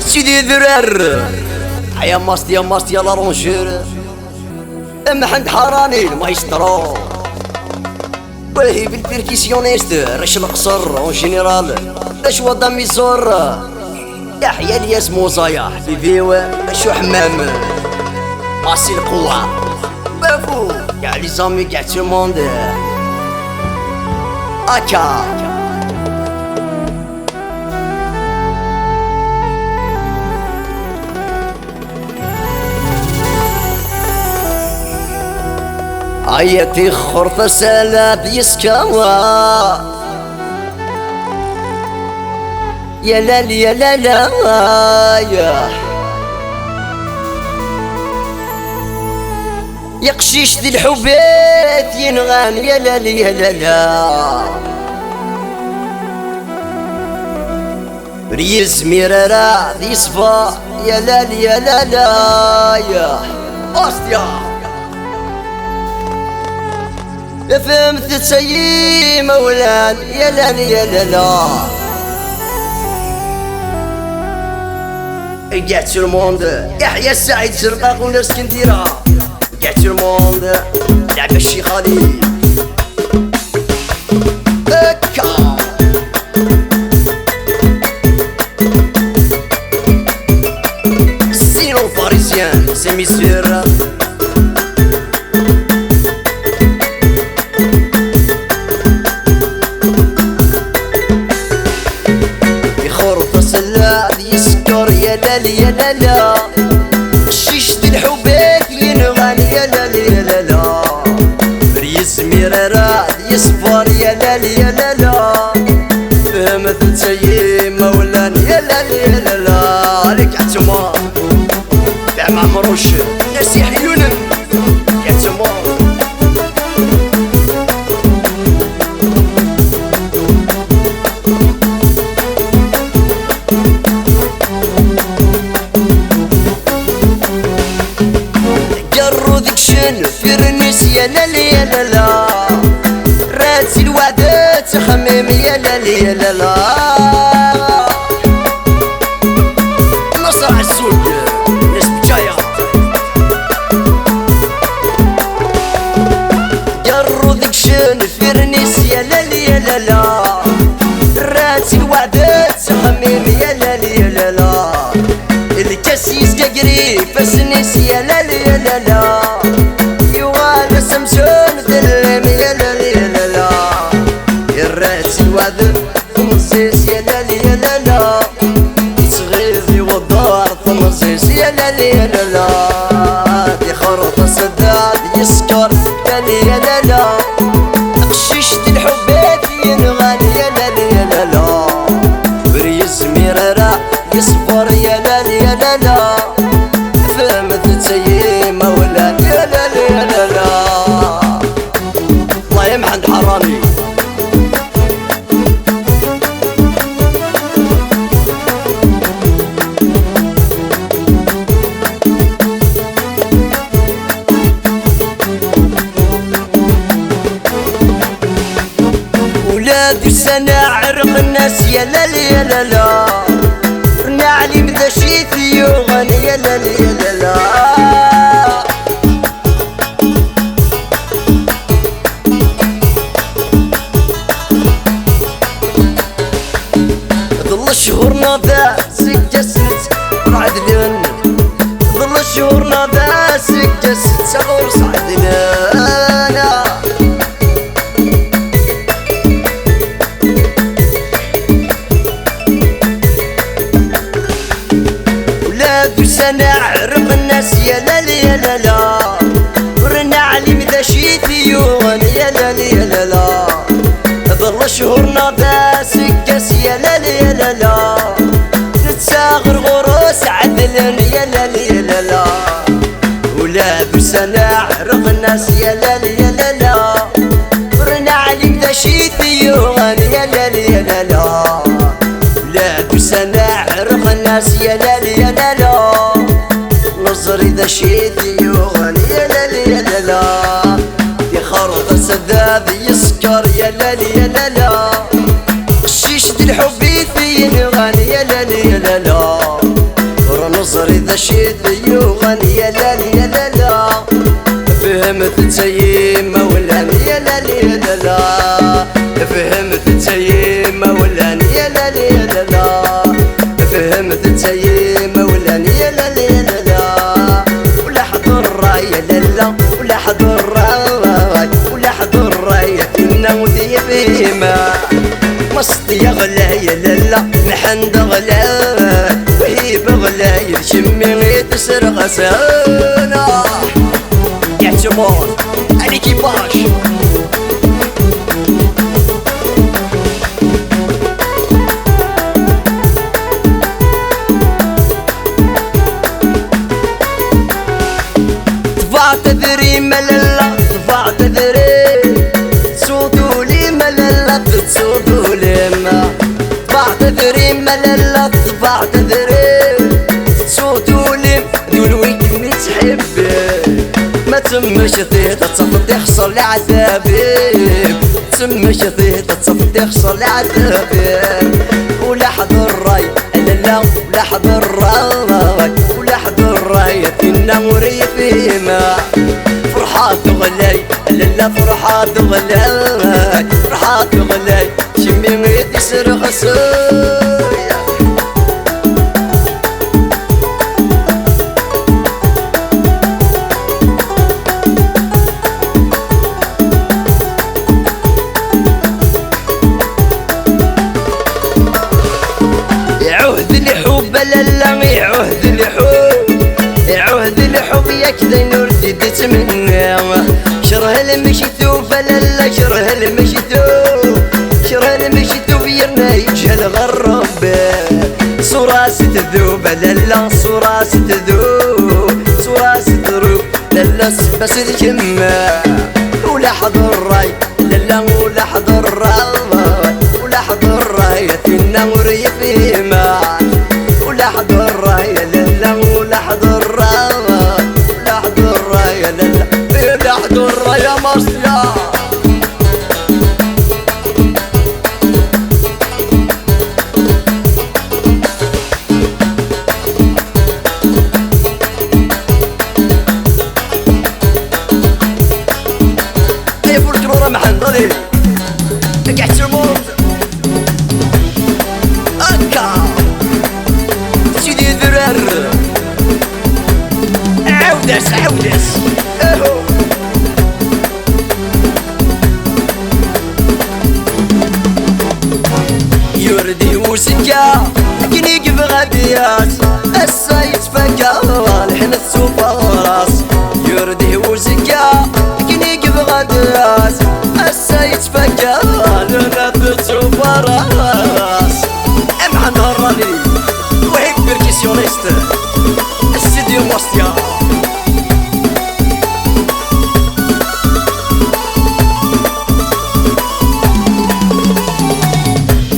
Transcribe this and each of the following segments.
سيدي ذرار يا ماستي يا ماستي يا لارونجور اما حد حراني المايسترو وهي بالبيركيسيونيست رش القصر اون جينيرال اش وضع ميزور يحيى الياس موزايا حبيبي اشو حمام ماسي القوة بافو كاع لي زامي كاع تو موند اكا عيتي خرطة سلاب يسكوا يا لا يا لا لا يا يقشيش ذي الحبيت ينغان يا لا يا لا لا ريز ميرارا ذي صفا يا لا يا لا لا يا أستيا فهمت تسيي مولان يا لا يا لا لا قاعد سور موند يحيى السعيد زرقاق ولا اسكنديرة قاعد سور موند لعب الشيخ خالد هكا سيرو باريسيان سامي سير يا لا يا لا لا شيشت الحبيت ينغني يا لا يا لا لا ريس ميرارا يصفر يا لا يا لا لا فهمت تسيي مولان يا لا يا لا لا عليك عتما تاع معمروش ناسي حيونا يا تما فرنس يا لا يا لا لا راسي الوعدة تخمم يا لا يا لا لا نصر عالسود ناس بجاية جرو ذيك شن فرنس يا لا يا لا لا راسي الوعدة تخمم يا لا يا لا لا الكاسيس كقري فسنس يا لا يا لا لا سمسون ذلم يا لا يا لا لا الراس الوعد طمزيس يا لا يا لا لا صغيري والدار طمزيس يا لا يا لا لا دي خرطة سداد يسكر يا لا لا قششت الحبيت ينغني يا لا يا لا لا بريز ميرارا يصفر يا لا يا لا لا فهمت تسيي مولان يا لا يا لا لا الله يمحن حرامي ولادي سنة عرق الناس يا لا يا لا لا رنا علي بدا شي ثيوغن يا لا يا لا لا شهورنا ذا سكست رعدلن ظل شهورنا ذا سكست صغور صعدنا ولاد سنة عرق الناس يا لا يا لا لا ورنا علي مذا شي ثيون يا لا يا لا لا ظل شهورنا ذا سكست يا لا يا لا لا نتساغر غروس عدلن يا لا يا لا لا ولا بسنة عرق الناس يا لا يا لا لا رنا عليك ذا شي ثيوغن يا لا يا لا لا ولا بسنة عرق الناس يا لا يا لا لا نظري ذا شي ثيوغن يا لا يا لا لا دي خرطة سذاب يسكر يا لا يا لا لا شيشت الحب في نغني يا لا يا لا لا ذا الشيء يغني يا لا يا لا لا فهمت تسيم مولاني يا لا يا لا لا فهمت تسيم مولاني يا لا يا لا لا فهمت تسيم مولاني يا لا يا لا لا ولا حضر راي لا لا ولا حضر راي ولا حضر راي كنا ودي بهما مصدي يا غلايا لالا محند غلايا وهي بغلايا شمي تسر غسانا يعتمون عليكي باش طبع تدري ملالا طبع تدري تصودوا لي ملالا تصودوا لي ما طبع تدري ملالا طبع تدري تصودوا لي دولوي كمي تحبي ما تمش ثيه تصفت يحصل لعذابي تمش ثيه تصفت يحصل لعذابي ولا حضر راي لا لا ولا حضر راي ولا حضر راي فينا وري فيما فرحات غلاي لا لا فرحات غلاي فرحات غلاي شمي غيدي سر خسايا عهد الحب لا لا عهد الحب عهد الحب يكذا نردد تمنى شره المشتوب لا لا شره المشتوب شره المشتوب يرنا يجهل غرب صراس تذوب لا لا صراس تذوب صراس تذوب لا لا بس الجمع ولا حضر راي لا لا ولا حضر راي ولا حضر راي النور يفيما ولا حضر راي لا لا ولا حضر راي ولا حضر راي لا لا ولا حضر راي يا مرسيا كيف الكرورة محنضري قاعد تموت سيدي ذرار عودس عودس اهو يردي وسكا كني بغبيات السايت فكا الحين السوبر راس يردي وسكا كني بغبيات السايت فكا الحين السوبر راس امحن هراني وهيك بركسيونيست استديو موستيا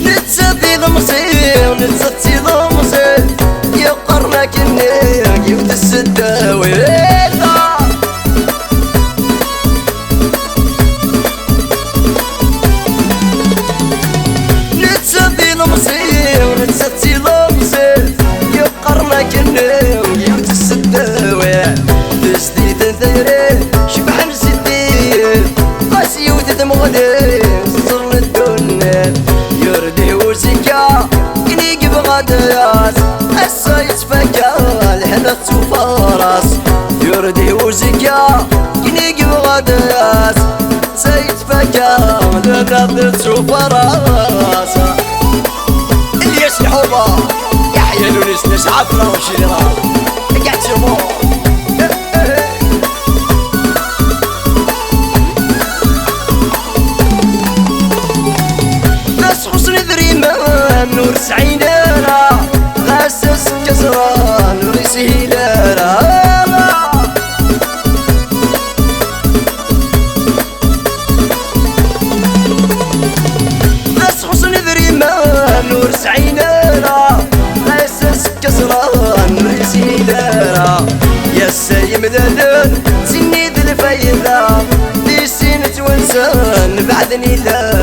نتسدي ضمصي نتسدي ضمصي يقرنا كني يفت السداوي نتسدي ضمصي ونتسدي ضمصي يقرنا كني يفت السداوي تسدي تنثيري شبح نسدي قاسي وتدم غدي صر الدنيا يردي وسكا كني بغديات السايت فكا الحنا تفارس يردي وسكا كني بغديات سايت فكا الحنا تفارس الياس الحوبة يحيى لونس ناس عفرة وشيرة قاعد تموت نور سعيدنا غاسس كسران نور سهيلنا غاس حسن ذريما نور سعيدنا غاسس كسران نور سهيلنا يا السايم ذلل سنيد الفايدة دي سنة وانسان بعدني لا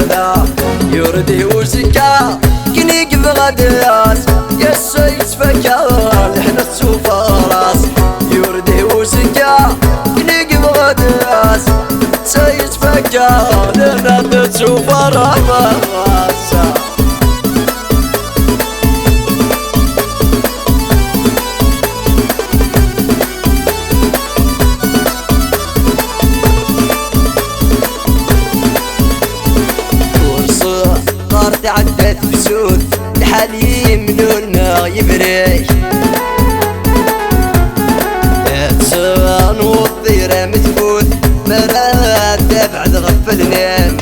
يردي وسكا كني بغديات يا السيد فكا لحنا السفارة رجالنا تشوف راسه صارت عدت بسود الحالي منونا يبريش اتسان والطيرة متفوت مرات بعد غفلنا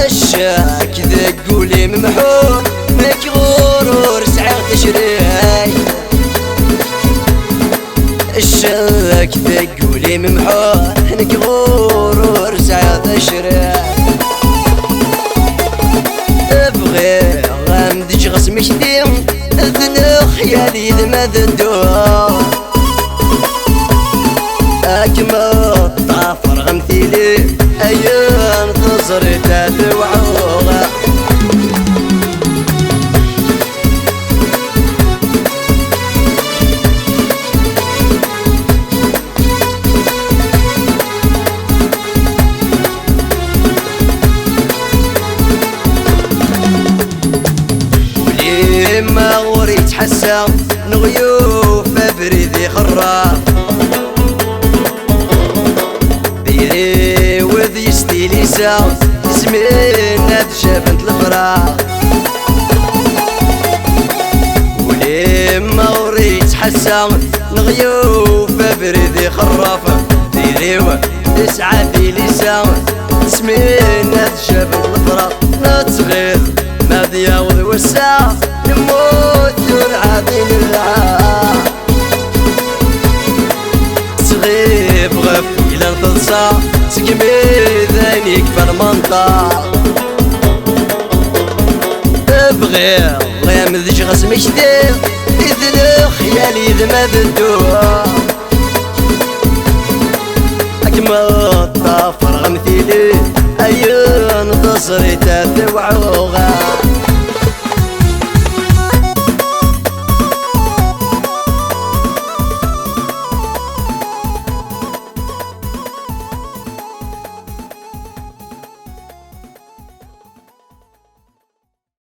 الشاك ذا قولي ممحوت ماك غرور سعير تشريح الشاك ذا قولي ممحوت ماك غرور سعير تشريح ابغي غامدج غسمك ديم ذنو خيالي لما ذدوه اكما طافر غمثيلي ايام تصري تدوعوغا ما وريت حسا نغيوف بريدي خراف ديري وذي ستيلي ساوس زمينا تشافنت الفراغ ولي ما وريت حسا نغيوف بريدي خراف ديري وتسعى في لسان زمينا تشافنت الفراغ لا تغير ما دياوض والساعة نموت ونعادي للعا تغيب غفيلة تنصاع تقمي ذانيك في المنطقة ابغي غامذج غسمك دير إذن خيالي إذ ما ذدوها أكما الطافر غمثيلي أيون تصري تدوعوغا